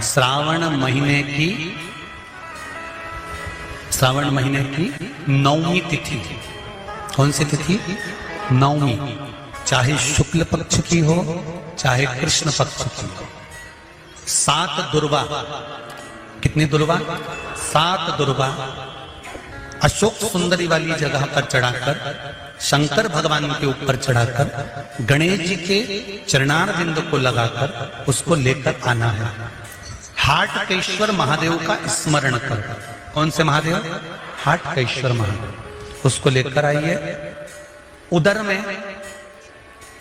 श्रावण महीने की नौवीं तिथि। कौन सी तिथि? नौवीं। चाहे शुक्ल पक्ष की हो चाहे कृष्ण पक्ष की हो। 7 दुर्वा। कितनी दुर्वा? 7 दुर्वा अशोक सुंदरी वाली जगह पर चढ़ाकर, शंकर भगवान के ऊपर चढ़ाकर, गणेश जी के चरणारविंद को लगाकर उसको लेकर आना है। हाटकेश्वर महादेव का स्मरण कर। कौन से महादेव? हाटकेश्वर महादेव। उसको लेकर आइए। उदर में,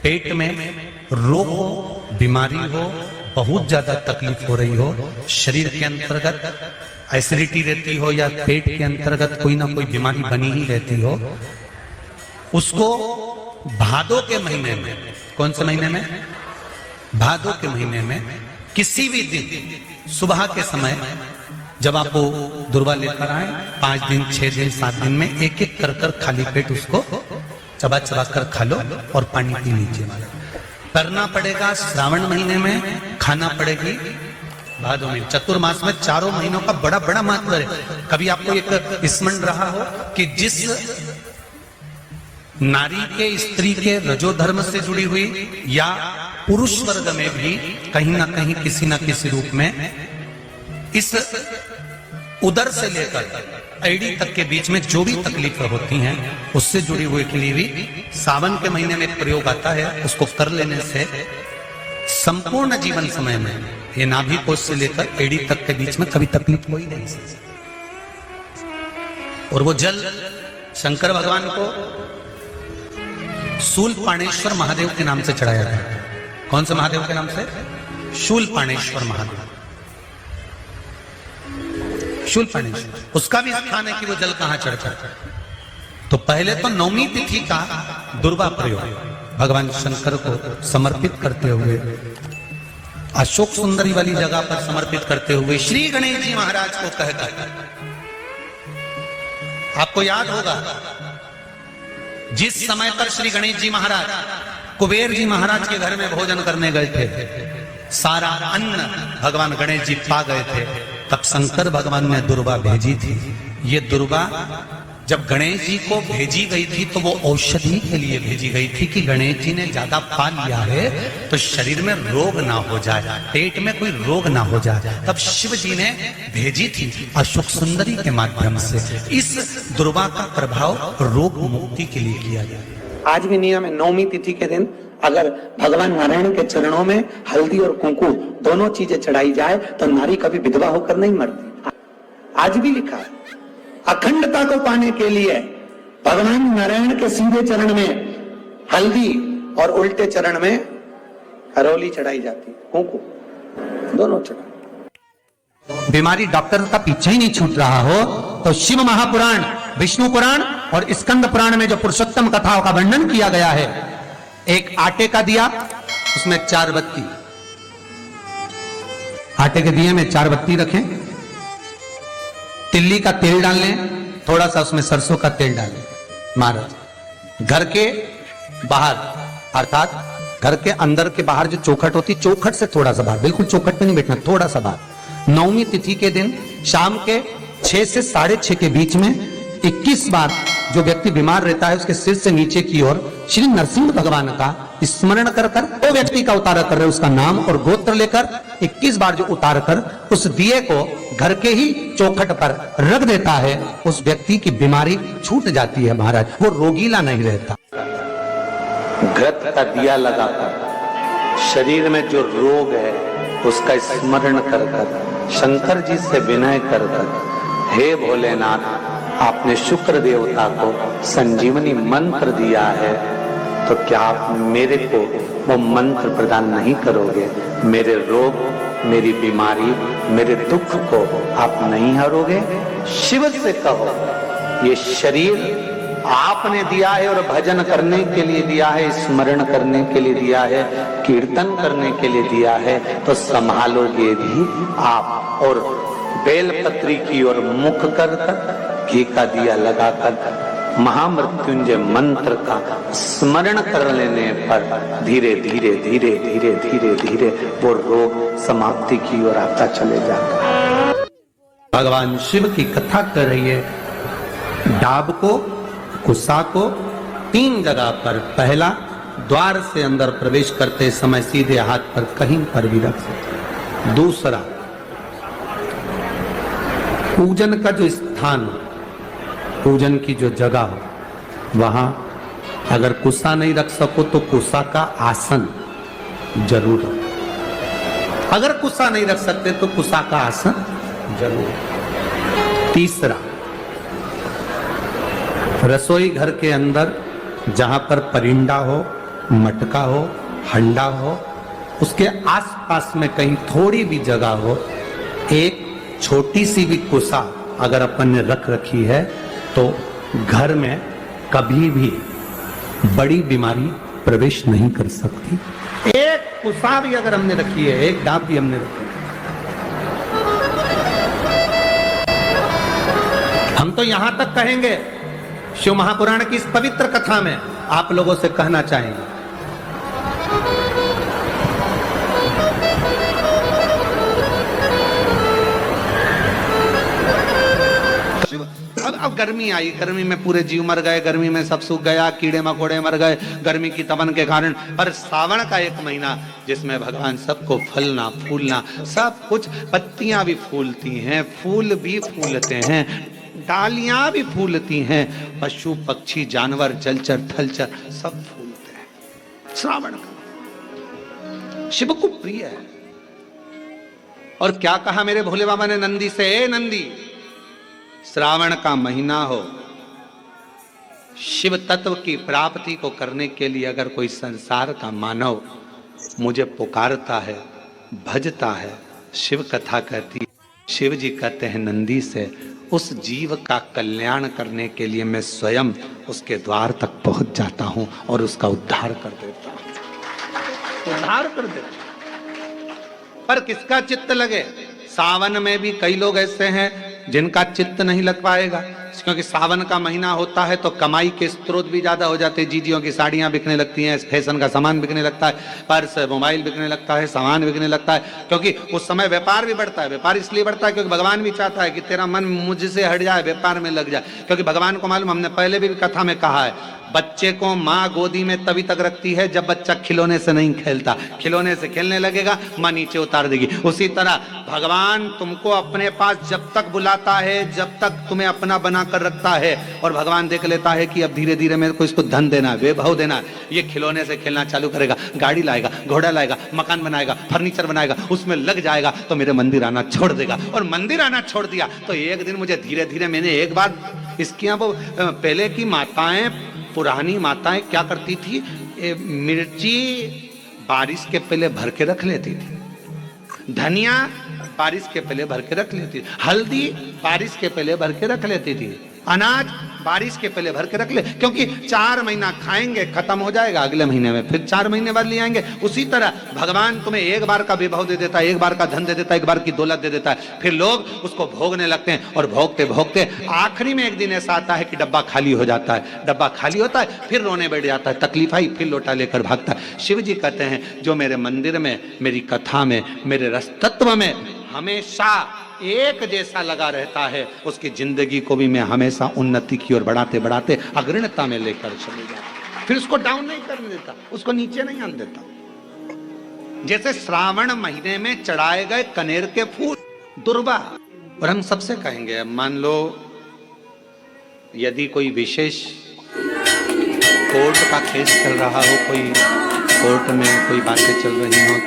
पेट में रोग हो, बीमारी हो, बहुत ज्यादा तकलीफ हो रही हो, शरीर के अंतर्गत एसिडिटी रहती हो या पेट के अंतर्गत कोई ना कोई बीमारी बनी ही रहती हो, उसको भादों के महीने में, कौन से महीने में? भादों के महीने में किसी भी दिन सुबह के समय जब आप वो दुर्वा लेकर आए, 5 दिन 6 दिन 7 दिन में एक एक कर खाली पेट उसको चबा चबा कर खा लो और पानी पी लीजिए। करना पड़ेगा श्रावण महीने में, खाना पड़ेगी भादों में। चतुर्मास में चारों महीनों का बड़ा बड़ा महत्व है। कभी आपको एक स्मरण रहा हो कि जिस नारी के, स्त्री के रजोधर्म से जुड़ी हुई या पुरुष वर्ग में भी कहीं ना कहीं किसी ना किसी रूप में इस उदर से लेकर एड़ी तक के बीच में जो भी तकलीफ होती हैं उससे जुड़ी हुई के लिए भी सावन के महीने में एक प्रयोग आता है। उसको कर लेने से संपूर्ण जीवन समय में ये नाभि कोश से लेकर एड़ी तक के बीच में कभी तकलीफ कोई नहीं सकती। और वो जल शंकर भगवान को शूलपाणेश्वर महादेव के नाम से चढ़ाया जाता है। कौन से महादेव के नाम से? शूलपाणेश्वर महादेव। शूलपाणेश्वर उसका भी स्थान है कि वो जल कहां चढ़ता है। तो पहले तो नौवीं तिथि का दुर्वा प्रयोग भगवान शंकर को समर्पित करते हुए, अशोक सुंदरी वाली जगह पर समर्पित करते हुए श्री गणेश जी महाराज को कहकर, आपको याद होगा जिस समय पर श्री गणेश जी महाराज कुबेर जी महाराज के घर में भोजन करने गए थे, सारा अन्न भगवान गणेश जी पा गए थे, तब शंकर भगवान ने दुर्वा भेजी थी। ये दुर्वा जब गणेश जी को भेजी गई थी तो वो औषधि के लिए भेजी गई थी कि गणेश जी ने ज्यादा पा लिया है तो शरीर में रोग ना हो जाए, पेट में कोई रोग ना हो जाए। तब शिव जी ने भेजी थी अशोक सुंदरी के माध्यम से। इस दुर्वा का प्रभाव रोग मुक्ति के लिए किया गया। आज भी नियम है, नौवीं तिथि के दिन अगर भगवान नारायण के चरणों में हल्दी और कुंकु दोनों चीजें चढ़ाई जाए तो नारी कभी विधवा होकर नहीं मरती। आज भी लिखा है, अखंडता को पाने के लिए भगवान नारायण के सीधे चरण में हल्दी और उल्टे चरण में हरोली चढ़ाई जाती, कुंकु दोनों चढ़ाई। बीमारी डॉक्टर का पीछे ही नहीं छूट रहा हो तो शिव महापुराण, विष्णु पुराण और स्कंद पुराण में जो पुरुषोत्तम कथाओं का वर्णन किया गया है, एक आटे का दिया, उसमें 4 बत्ती, आटे के दिए में 4 बत्ती रखें, तिल्ली का तेल डाल लें, थोड़ा सा उसमें सरसों का तेल डालें। महाराज घर के बाहर, अर्थात घर के अंदर के बाहर जो चौखट होती, चौखट से थोड़ा सा बाहर, बिल्कुल चौखट पे नहीं बैठना, थोड़ा सा बाहर, नौवीं तिथि के दिन शाम के 6 से 6:30 के बीच में 21 बार जो व्यक्ति बीमार रहता है उसके सिर से नीचे की ओर श्री नरसिंह भगवान का स्मरण कर कर, वो व्यक्ति का उतारा कर रहे उसका नाम और गोत्र लेकर 21 बार जो उतार कर उस दिए को घर के ही चौखट पर रख देता है, उस व्यक्ति की बीमारी छूट जाती है महाराज, वो रोगीला नहीं रहता। घृत का दिया लगाकर शरीर में जो रोग है उसका स्मरण कर कर, शंकर जी से विनय कर कर, हे भोलेनाथ आपने शुक्र देवता को संजीवनी मंत्र दिया है तो क्या आप मेरे को वो मंत्र प्रदान नहीं करोगे? मेरे रोग, मेरी बीमारी, मेरे दुख को आप नहीं हरोगे? शिव से कहो, ये शरीर आपने दिया है और भजन करने के लिए दिया है, स्मरण करने के लिए दिया है, कीर्तन करने के लिए दिया है, तो संभालोगे भी आप। और बेलपत्री की ओर मुख कर कर, घी का दिया लगाकर महामृत्युंजय मंत्र का स्मरण कर लेने पर धीरे धीरे धीरे धीरे धीरे धीरे वो रोग समाप्ति की ओर आता चले जाता है। भगवान शिव की कथा कर रही है। डाब को, कुसा को 3 जगह पर, पहला द्वार से अंदर प्रवेश करते समय सीधे हाथ पर कहीं पर भी रख सकते। दूसरा, पूजन का जो स्थान हो, पूजन की जो जगह हो, वहां अगर कुसा नहीं रख सको तो कुसा का आसन जरूर रखो। अगर कुसा नहीं रख सकते तो कुसा का आसन जरूर। तीसरा, रसोई घर के अंदर जहां पर परिंदा हो, मटका हो, हंडा हो, उसके आसपास में कहीं थोड़ी भी जगह हो, एक छोटी सी भी कुसा अगर अपन ने रख रखी है तो घर में कभी भी बड़ी बीमारी प्रवेश नहीं कर सकती। एक कुसा भी अगर हमने रखी है, एक डाब भी हमने रखी है, हम तो यहां तक कहेंगे, शिव महापुराण की इस पवित्र कथा में आप लोगों से कहना चाहेंगे, अब गर्मी आई, गर्मी में पूरे जीव मर गए, गर्मी में सब सूख गया, कीड़े मकोड़े मर गए गर्मी की तपन के कारण। पर सावन का एक महीना जिसमें भगवान सबको फलना फूलना सब कुछ, पत्तियां भी फूलती हैं, फूल भी फूलते हैं, डालियां भी फूलती हैं, पशु पक्षी जानवर जलचर थलचर सब फूलते हैं। श्रावण का शिव को प्रिय है। और क्या कहा मेरे भोले बाबा ने नंदी से, ए नंदी, श्रावण का महीना हो, शिव तत्व की प्राप्ति को करने के लिए अगर कोई संसार का मानव मुझे पुकारता है, भजता है, शिव कथा कहती है, शिव जी कहते हैं नंदी से, उस जीव का कल्याण करने के लिए मैं स्वयं उसके द्वार तक पहुंच जाता हूं और उसका उद्धार कर देता हूं, उद्धार कर देता हूं। पर किसका चित्त लगे? सावन में भी कई लोग ऐसे हैं जिनका चित्त नहीं लग पाएगा, क्योंकि सावन का महीना होता है तो कमाई के स्रोत भी ज्यादा हो जाते हैं। जीजियों की साड़ियां बिकने लगती हैं, फैशन का सामान बिकने लगता है, पर्स मोबाइल बिकने लगता है, सामान बिकने लगता है, क्योंकि उस समय व्यापार भी बढ़ता है। व्यापार इसलिए बढ़ता है क्योंकि भगवान भी चाहता है कि तेरा मन मुझसे हट जाए, व्यापार में लग जाए। क्योंकि भगवान को मालूम, हमने पहले भी कथा में कहा है, बच्चे को माँ गोदी में तभी तक रखती है जब बच्चा खिलौने से नहीं खेलता, खिलौने से खेलने लगेगा माँ नीचे उतार देगी। उसी तरह भगवान तुमको अपने पास जब तक बुलाता है, जब तक तुम्हें अपना बना कर रखता है, और भगवान देख लेता है कि अब धीरे धीरे मेरे को इसको धन देना है, वैभव देना है, ये खिलौने से खेलना चालू करेगा, गाड़ी लाएगा, घोड़ा लाएगा, मकान बनाएगा, फर्नीचर बनाएगा, उसमें लग जाएगा तो मेरे मंदिर आना छोड़ देगा। और मंदिर आना छोड़ दिया तो एक दिन मुझे धीरे धीरे, मैंने एक बार इसकी वो पहले की माताएं, पुरानी माताएं क्या करती थी, मिर्ची बारिश के पहले भर के रख लेती थी, धनिया बारिश के पहले भर के रख लेती थी, हल्दी बारिश के पहले भर के रख लेती थी, अनाज बारिश के पहले भर के रख ले, क्योंकि 4 महीना खाएंगे खत्म हो जाएगा, अगले महीने में फिर 4 महीने बाद ले आएंगे। उसी तरह भगवान तुम्हें एक बार का विभव दे देता है, एक बार का धन दे देता है, एक बार की दौलत दे देता है, फिर लोग उसको भोगने लगते हैं, और भोगते भोगते आखिरी में एक दिन ऐसा आता है कि डब्बा खाली हो जाता है। डब्बा खाली होता है, फिर रोने बैठ जाता है, तकलीफ आई, फिर लोटा लेकर भागता है। शिव जी कहते हैं जो मेरे मंदिर में, मेरी कथा में, मेरे रस तत्व में हमेशा एक जैसा लगा रहता है, उसकी जिंदगी को भी मैं हमेशा उन्नति की ओर बढ़ाते बढ़ाते अग्रणता में लेकर चले जाता, फिर उसको डाउन नहीं करने देता, उसको नीचे नहीं आने देता। जैसे श्रावण महीने में चढ़ाए गए कनेर के फूल दुर्वा। और हम सबसे कहेंगे, मान लो यदि कोई विशेष कोर्ट का केस चल रहा हो, कोई कोर्ट में कोई बातें चल रही हो,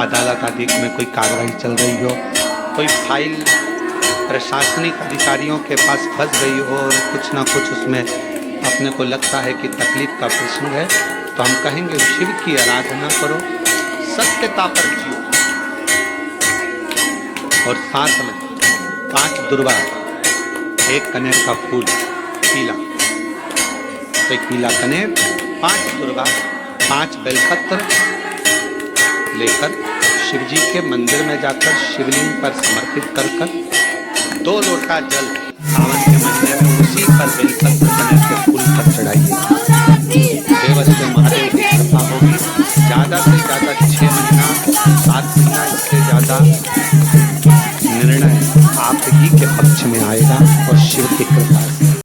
अदालत आदि में कोई कार्रवाई चल रही हो, कोई फाइल प्रशासनिक अधिकारियों के पास फंस गई हो और कुछ ना कुछ उसमें अपने को लगता है कि तकलीफ का प्रश्न है, तो हम कहेंगे शिव की आराधना करो, सत्यता पर जियो, और साथ में 5 दुर्वा, 1 कनेर का फूल पीला, तो 1 पीला कनेर, 5 दुर्वा, 5 बेलपत्र लेकर शिव जी के मंदिर में जाकर शिवलिंग पर समर्पित कर 2 लोटा जल सावन के महीने में उसी पर बेलपत्र कनेर के फूल तक चढ़ाइए। देवस्थ महादेव की कृपा होगी। ज़्यादा से ज़्यादा 6 महीना 7 महीना, इससे ज़्यादा निर्णय आप ही के पक्ष में आएगा और शिव की कृपा से